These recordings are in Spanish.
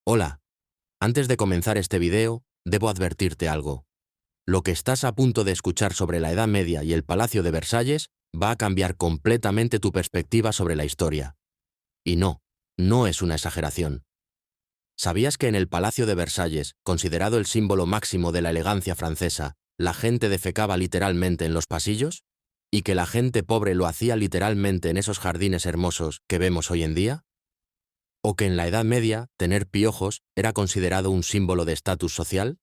Hola, antes de comenzar este video, debo advertirte algo. Lo que estás a punto de escuchar sobre la Edad Media y el Palacio de Versalles va a cambiar completamente tu perspectiva sobre la historia. Y no, no es una exageración. ¿Sabías que en el Palacio de Versalles, considerado el símbolo máximo de la elegancia francesa, la gente defecaba literalmente en los pasillos? ¿Y que la gente pobre lo hacía literalmente en esos jardines hermosos que vemos hoy en día? ¿O que en la Edad Media tener piojos era considerado un símbolo de estatus social?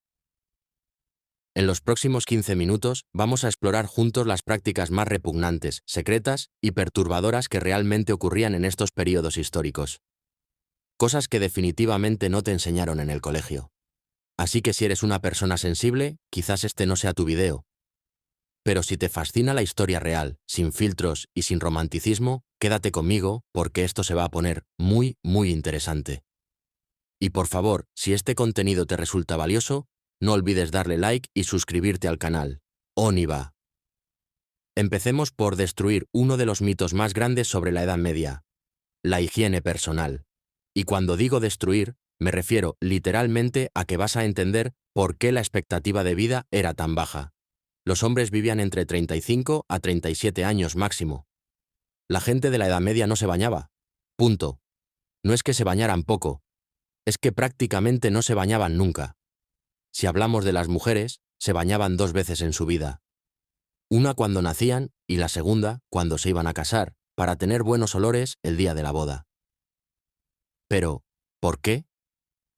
En los próximos 15 minutos vamos a explorar juntos las prácticas más repugnantes, secretas y perturbadoras que realmente ocurrían en estos períodos históricos. Cosas que definitivamente no te enseñaron en el colegio. Así que si eres una persona sensible, quizás este no sea tu video. Pero si te fascina la historia real, sin filtros y sin romanticismo, quédate conmigo porque esto se va a poner muy, muy interesante. Y por favor, si este contenido te resulta valioso, no olvides darle like y suscribirte al canal. ¡Oniva! Empecemos por destruir uno de los mitos más grandes sobre la Edad Media, la higiene personal. Y cuando digo destruir, me refiero literalmente a que vas a entender por qué la expectativa de vida era tan baja. Los hombres vivían entre 35 a 37 años máximo. La gente de la Edad Media no se bañaba. Punto. No es que se bañaran poco, es que prácticamente no se bañaban nunca. Si hablamos de las mujeres, se bañaban 2 veces en su vida. Una cuando nacían y la segunda cuando se iban a casar, para tener buenos olores el día de la boda. Pero, ¿por qué?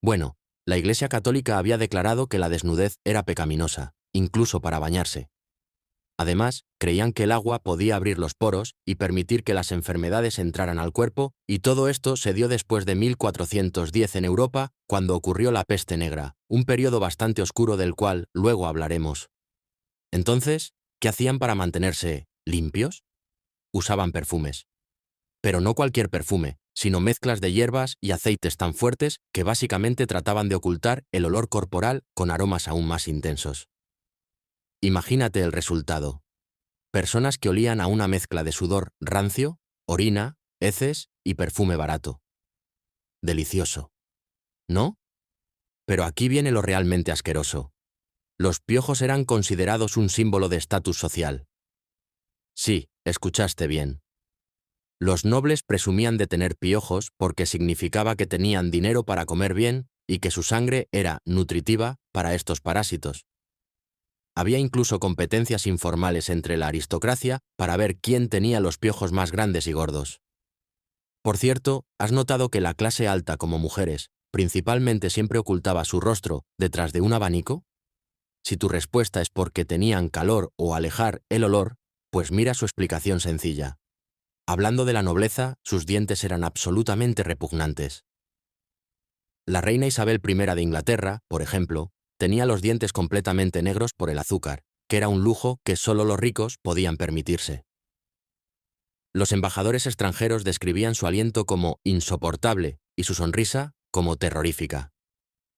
Bueno, la Iglesia Católica había declarado que la desnudez era pecaminosa, incluso para bañarse. Además, creían que el agua podía abrir los poros y permitir que las enfermedades entraran al cuerpo, y todo esto se dio después de 1410 en Europa, cuando ocurrió la peste negra, un periodo bastante oscuro del cual luego hablaremos. Entonces, ¿qué hacían para mantenerse limpios? Usaban perfumes. Pero no cualquier perfume, sino mezclas de hierbas y aceites tan fuertes que básicamente trataban de ocultar el olor corporal con aromas aún más intensos. Imagínate el resultado. Personas que olían a una mezcla de sudor rancio, orina, heces y perfume barato. Delicioso. ¿No? Pero aquí viene lo realmente asqueroso. Los piojos eran considerados un símbolo de estatus social. Sí, escuchaste bien. Los nobles presumían de tener piojos porque significaba que tenían dinero para comer bien y que su sangre era nutritiva para estos parásitos. Había incluso competencias informales entre la aristocracia para ver quién tenía los piojos más grandes y gordos. Por cierto, ¿has notado que la clase alta como mujeres principalmente siempre ocultaba su rostro detrás de un abanico? Si tu respuesta es porque tenían calor o alejar el olor, pues mira su explicación sencilla. Hablando de la nobleza, sus dientes eran absolutamente repugnantes. La reina Isabel I de Inglaterra, por ejemplo, tenía los dientes completamente negros por el azúcar, que era un lujo que solo los ricos podían permitirse. Los embajadores extranjeros describían su aliento como insoportable y su sonrisa como terrorífica.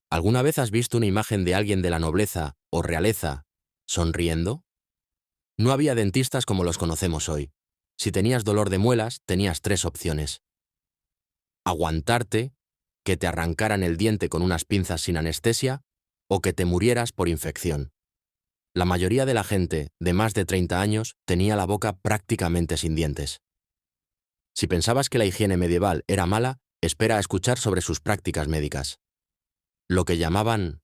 ¿Alguna vez has visto una imagen de alguien de la nobleza o realeza sonriendo? No había dentistas como los conocemos hoy. Si tenías dolor de muelas, tenías 3 opciones. Aguantarte, que te arrancaran el diente con unas pinzas sin anestesia, o que te murieras por infección. La mayoría de la gente de más de 30 años tenía la boca prácticamente sin dientes. Si pensabas que la higiene medieval era mala, espera a escuchar sobre sus prácticas médicas. Lo que llamaban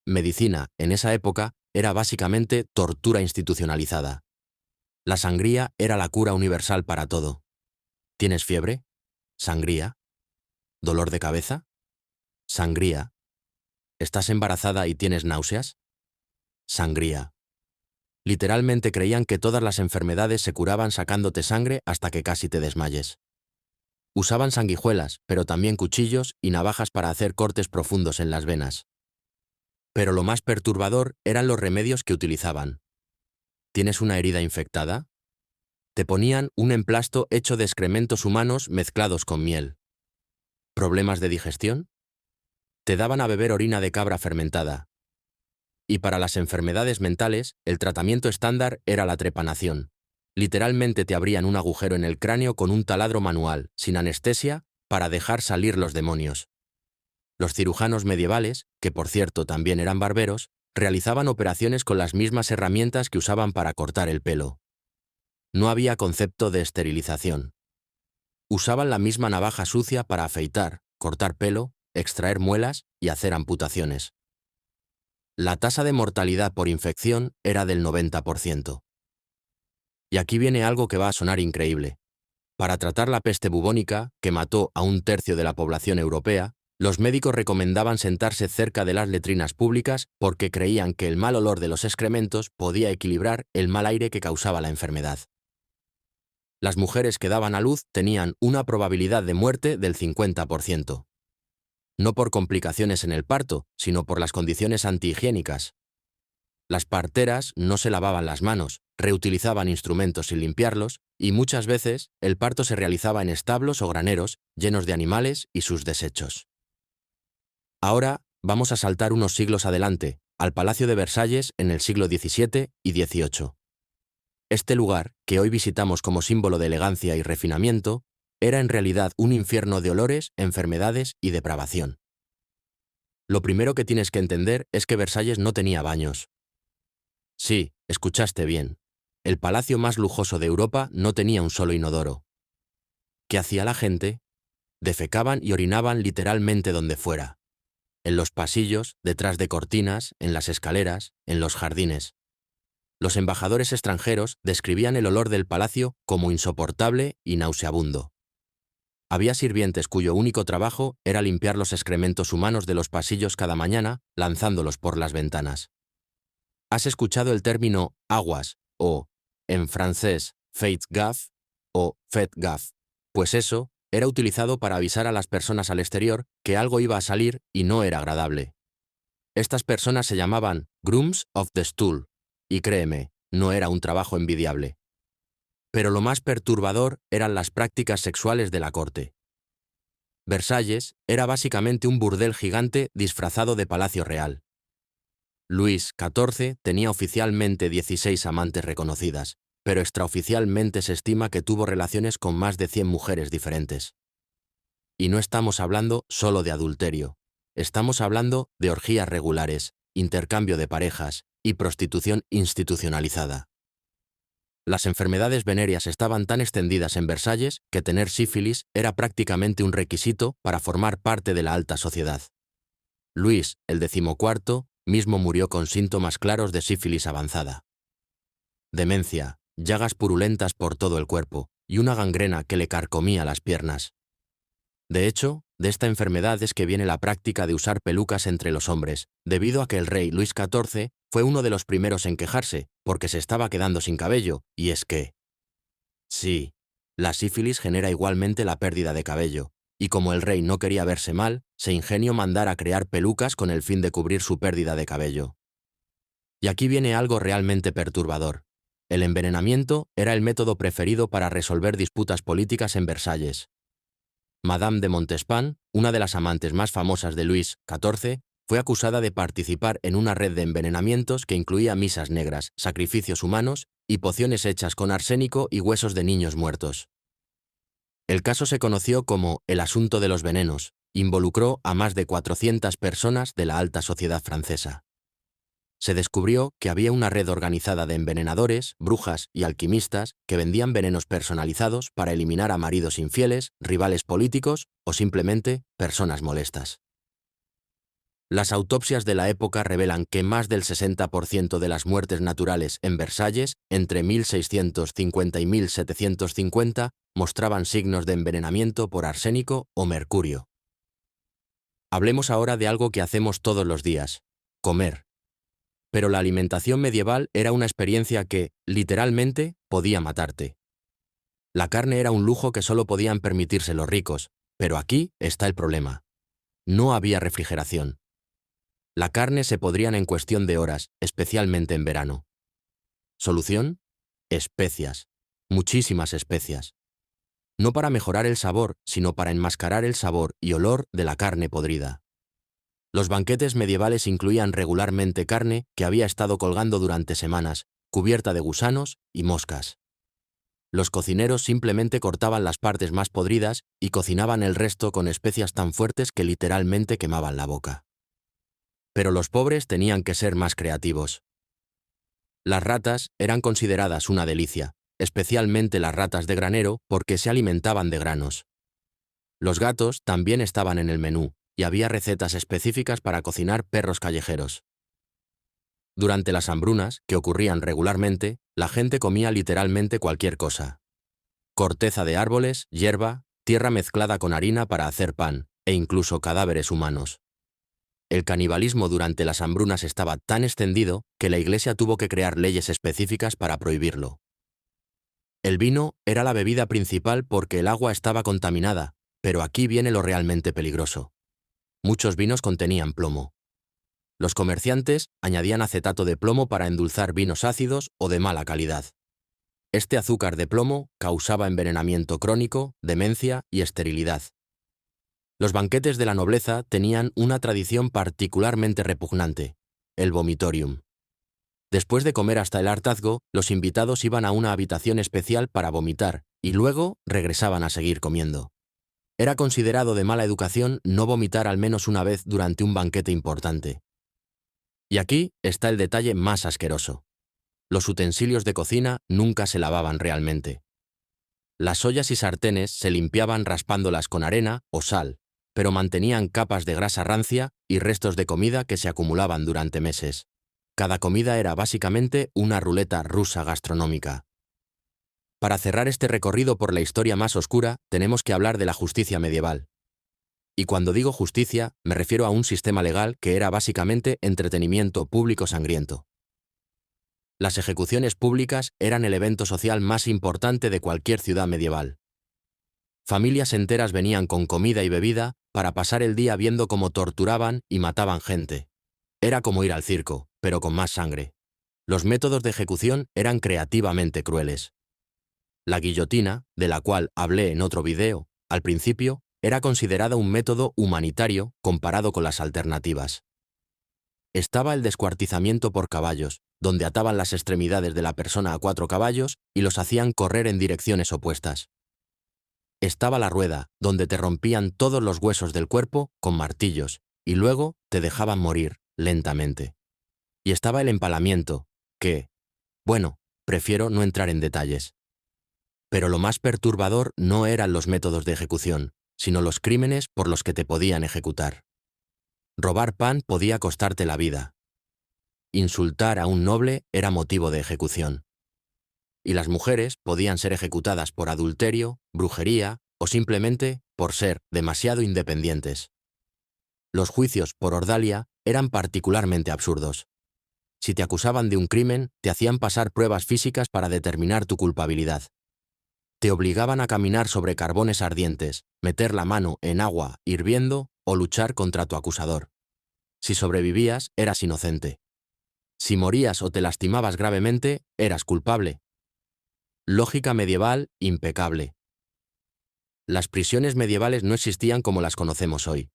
medicina en esa época era básicamente tortura institucionalizada. La sangría era la cura universal para todo. ¿Tienes fiebre? Sangría. ¿Dolor de cabeza? Sangría. ¿Estás embarazada y tienes náuseas? Sangría. Literalmente creían que todas las enfermedades se curaban sacándote sangre hasta que casi te desmayes. Usaban sanguijuelas, pero también cuchillos y navajas para hacer cortes profundos en las venas. Pero lo más perturbador eran los remedios que utilizaban. ¿Tienes una herida infectada? Te ponían un emplasto hecho de excrementos humanos mezclados con miel. ¿Problemas de digestión? Te daban a beber orina de cabra fermentada. Y para las enfermedades mentales, el tratamiento estándar era la trepanación. Literalmente te abrían un agujero en el cráneo con un taladro manual, sin anestesia, para dejar salir los demonios. Los cirujanos medievales, que por cierto también eran barberos, realizaban operaciones con las mismas herramientas que usaban para cortar el pelo. No había concepto de esterilización. Usaban la misma navaja sucia para afeitar, cortar pelo, extraer muelas y hacer amputaciones. La tasa de mortalidad por infección era del 90%. Y aquí viene algo que va a sonar increíble. Para tratar la peste bubónica, que mató a 1/3 de la población europea, los médicos recomendaban sentarse cerca de las letrinas públicas porque creían que el mal olor de los excrementos podía equilibrar el mal aire que causaba la enfermedad. Las mujeres que daban a luz tenían una probabilidad de muerte del 50%. No por complicaciones en el parto, sino por las condiciones antihigiénicas. Las parteras no se lavaban las manos, reutilizaban instrumentos sin limpiarlos, y muchas veces el parto se realizaba en establos o graneros llenos de animales y sus desechos. Ahora vamos a saltar unos siglos adelante, al Palacio de Versalles en el siglo XVII y XVIII. Este lugar, que hoy visitamos como símbolo de elegancia y refinamiento, era en realidad un infierno de olores, enfermedades y depravación. Lo primero que tienes que entender es que Versalles no tenía baños. Sí, escuchaste bien. El palacio más lujoso de Europa no tenía un solo inodoro. ¿Qué hacía la gente? Defecaban y orinaban literalmente donde fuera. En los pasillos, detrás de cortinas, en las escaleras, en los jardines. Los embajadores extranjeros describían el olor del palacio como insoportable y nauseabundo. Había sirvientes cuyo único trabajo era limpiar los excrementos humanos de los pasillos cada mañana, lanzándolos por las ventanas. ¿Has escuchado el término aguas o, en francés, faites gaffe o faites gaffe? Pues eso era utilizado para avisar a las personas al exterior que algo iba a salir y no era agradable. Estas personas se llamaban grooms of the stool, y créeme, no era un trabajo envidiable. Pero lo más perturbador eran las prácticas sexuales de la corte. Versalles era básicamente un burdel gigante disfrazado de palacio real. Luis XIV tenía oficialmente 16 amantes reconocidas, pero extraoficialmente se estima que tuvo relaciones con más de 100 mujeres diferentes. Y no estamos hablando solo de adulterio, estamos hablando de orgías regulares, intercambio de parejas y prostitución institucionalizada. Las enfermedades venéreas estaban tan extendidas en Versalles que tener sífilis era prácticamente un requisito para formar parte de la alta sociedad. Luis, el XIV, mismo murió con síntomas claros de sífilis avanzada. Demencia, llagas purulentas por todo el cuerpo y una gangrena que le carcomía las piernas. De hecho, de esta enfermedad es que viene la práctica de usar pelucas entre los hombres, debido a que el rey Luis XIV fue uno de los primeros en quejarse, porque se estaba quedando sin cabello, y es que... Sí, la sífilis genera igualmente la pérdida de cabello, y como el rey no quería verse mal, se ingenió mandar a crear pelucas con el fin de cubrir su pérdida de cabello. Y aquí viene algo realmente perturbador. El envenenamiento era el método preferido para resolver disputas políticas en Versalles. Madame de Montespan, una de las amantes más famosas de Luis XIV, fue acusada de participar en una red de envenenamientos que incluía misas negras, sacrificios humanos y pociones hechas con arsénico y huesos de niños muertos. El caso se conoció como el asunto de los venenos, involucró a más de 400 personas de la alta sociedad francesa. Se descubrió que había una red organizada de envenenadores, brujas y alquimistas que vendían venenos personalizados para eliminar a maridos infieles, rivales políticos o simplemente personas molestas. Las autopsias de la época revelan que más del 60% de las muertes naturales en Versalles, entre 1650 y 1750, mostraban signos de envenenamiento por arsénico o mercurio. Hablemos ahora de algo que hacemos todos los días: comer. Pero la alimentación medieval era una experiencia que, literalmente, podía matarte. La carne era un lujo que solo podían permitirse los ricos, pero aquí está el problema. No había refrigeración. La carne se podrían en cuestión de horas, especialmente en verano. ¿Solución? Especias. Muchísimas especias. No para mejorar el sabor, sino para enmascarar el sabor y olor de la carne podrida. Los banquetes medievales incluían regularmente carne que había estado colgando durante semanas, cubierta de gusanos y moscas. Los cocineros simplemente cortaban las partes más podridas y cocinaban el resto con especias tan fuertes que literalmente quemaban la boca. Pero los pobres tenían que ser más creativos. Las ratas eran consideradas una delicia, especialmente las ratas de granero porque se alimentaban de granos. Los gatos también estaban en el menú, y había recetas específicas para cocinar perros callejeros. Durante las hambrunas, que ocurrían regularmente, la gente comía literalmente cualquier cosa. Corteza de árboles, hierba, tierra mezclada con harina para hacer pan, e incluso cadáveres humanos. El canibalismo durante las hambrunas estaba tan extendido que la Iglesia tuvo que crear leyes específicas para prohibirlo. El vino era la bebida principal porque el agua estaba contaminada, pero aquí viene lo realmente peligroso. Muchos vinos contenían plomo. Los comerciantes añadían acetato de plomo para endulzar vinos ácidos o de mala calidad. Este azúcar de plomo causaba envenenamiento crónico, demencia y esterilidad. Los banquetes de la nobleza tenían una tradición particularmente repugnante, el vomitorium. Después de comer hasta el hartazgo, los invitados iban a una habitación especial para vomitar y luego regresaban a seguir comiendo. Era considerado de mala educación no vomitar al menos una vez durante un banquete importante. Y aquí está el detalle más asqueroso. Los utensilios de cocina nunca se lavaban realmente. Las ollas y sartenes se limpiaban raspándolas con arena o sal, pero mantenían capas de grasa rancia y restos de comida que se acumulaban durante meses. Cada comida era básicamente una ruleta rusa gastronómica. Para cerrar este recorrido por la historia más oscura, tenemos que hablar de la justicia medieval. Y cuando digo justicia, me refiero a un sistema legal que era básicamente entretenimiento público sangriento. Las ejecuciones públicas eran el evento social más importante de cualquier ciudad medieval. Familias enteras venían con comida y bebida para pasar el día viendo cómo torturaban y mataban gente. Era como ir al circo, pero con más sangre. Los métodos de ejecución eran creativamente crueles. La guillotina, de la cual hablé en otro video, al principio, era considerada un método humanitario comparado con las alternativas. Estaba el descuartizamiento por caballos, donde ataban las extremidades de la persona a 4 caballos y los hacían correr en direcciones opuestas. Estaba la rueda, donde te rompían todos los huesos del cuerpo con martillos y luego te dejaban morir lentamente. Y estaba el empalamiento, que, bueno, prefiero no entrar en detalles. Pero lo más perturbador no eran los métodos de ejecución, sino los crímenes por los que te podían ejecutar. Robar pan podía costarte la vida. Insultar a un noble era motivo de ejecución. Y las mujeres podían ser ejecutadas por adulterio, brujería o simplemente por ser demasiado independientes. Los juicios por ordalia eran particularmente absurdos. Si te acusaban de un crimen, te hacían pasar pruebas físicas para determinar tu culpabilidad. Te obligaban a caminar sobre carbones ardientes, meter la mano en agua hirviendo o luchar contra tu acusador. Si sobrevivías, eras inocente. Si morías o te lastimabas gravemente, eras culpable. Lógica medieval impecable. Las prisiones medievales no existían como las conocemos hoy.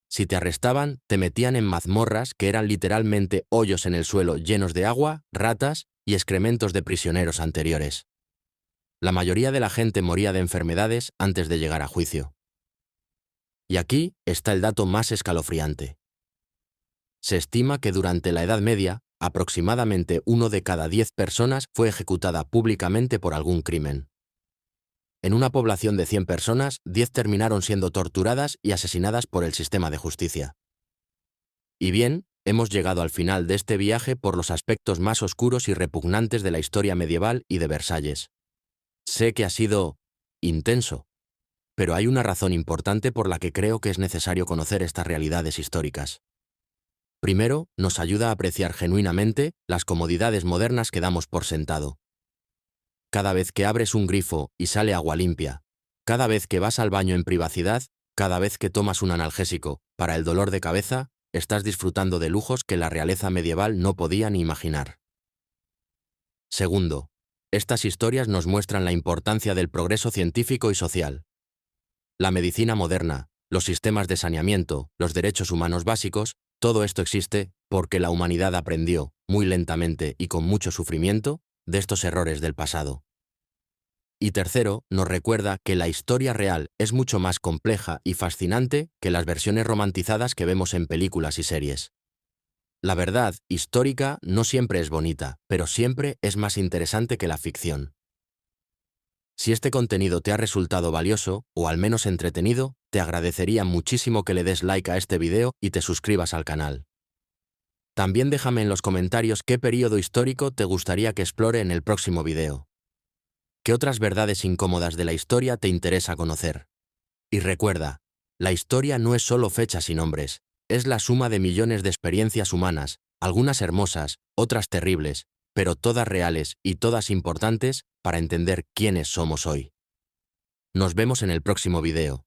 Si te arrestaban, te metían en mazmorras que eran literalmente hoyos en el suelo llenos de agua, ratas y excrementos de prisioneros anteriores. La mayoría de la gente moría de enfermedades antes de llegar a juicio. Y aquí está el dato más escalofriante. Se estima que durante la Edad Media, aproximadamente 1 de cada 10 personas fue ejecutada públicamente por algún crimen. En una población de 100 personas, 10 terminaron siendo torturadas y asesinadas por el sistema de justicia. Y bien, hemos llegado al final de este viaje por los aspectos más oscuros y repugnantes de la historia medieval y de Versalles. Sé que ha sido intenso, pero hay una razón importante por la que creo que es necesario conocer estas realidades históricas. Primero, nos ayuda a apreciar genuinamente las comodidades modernas que damos por sentado. Cada vez que abres un grifo y sale agua limpia, cada vez que vas al baño en privacidad, cada vez que tomas un analgésico para el dolor de cabeza, estás disfrutando de lujos que la realeza medieval no podía ni imaginar. Segundo, estas historias nos muestran la importancia del progreso científico y social. La medicina moderna, los sistemas de saneamiento, los derechos humanos básicos, todo esto existe porque la humanidad aprendió, muy lentamente y con mucho sufrimiento, de estos errores del pasado. Y tercero, nos recuerda que la historia real es mucho más compleja y fascinante que las versiones romantizadas que vemos en películas y series. La verdad histórica no siempre es bonita, pero siempre es más interesante que la ficción. Si este contenido te ha resultado valioso, o al menos entretenido, te agradecería muchísimo que le des like a este video y te suscribas al canal. También déjame en los comentarios qué período histórico te gustaría que explore en el próximo video. ¿Qué otras verdades incómodas de la historia te interesa conocer? Y recuerda, la historia no es solo fechas y nombres, es la suma de millones de experiencias humanas, algunas hermosas, otras terribles, pero todas reales y todas importantes para entender quiénes somos hoy. Nos vemos en el próximo video.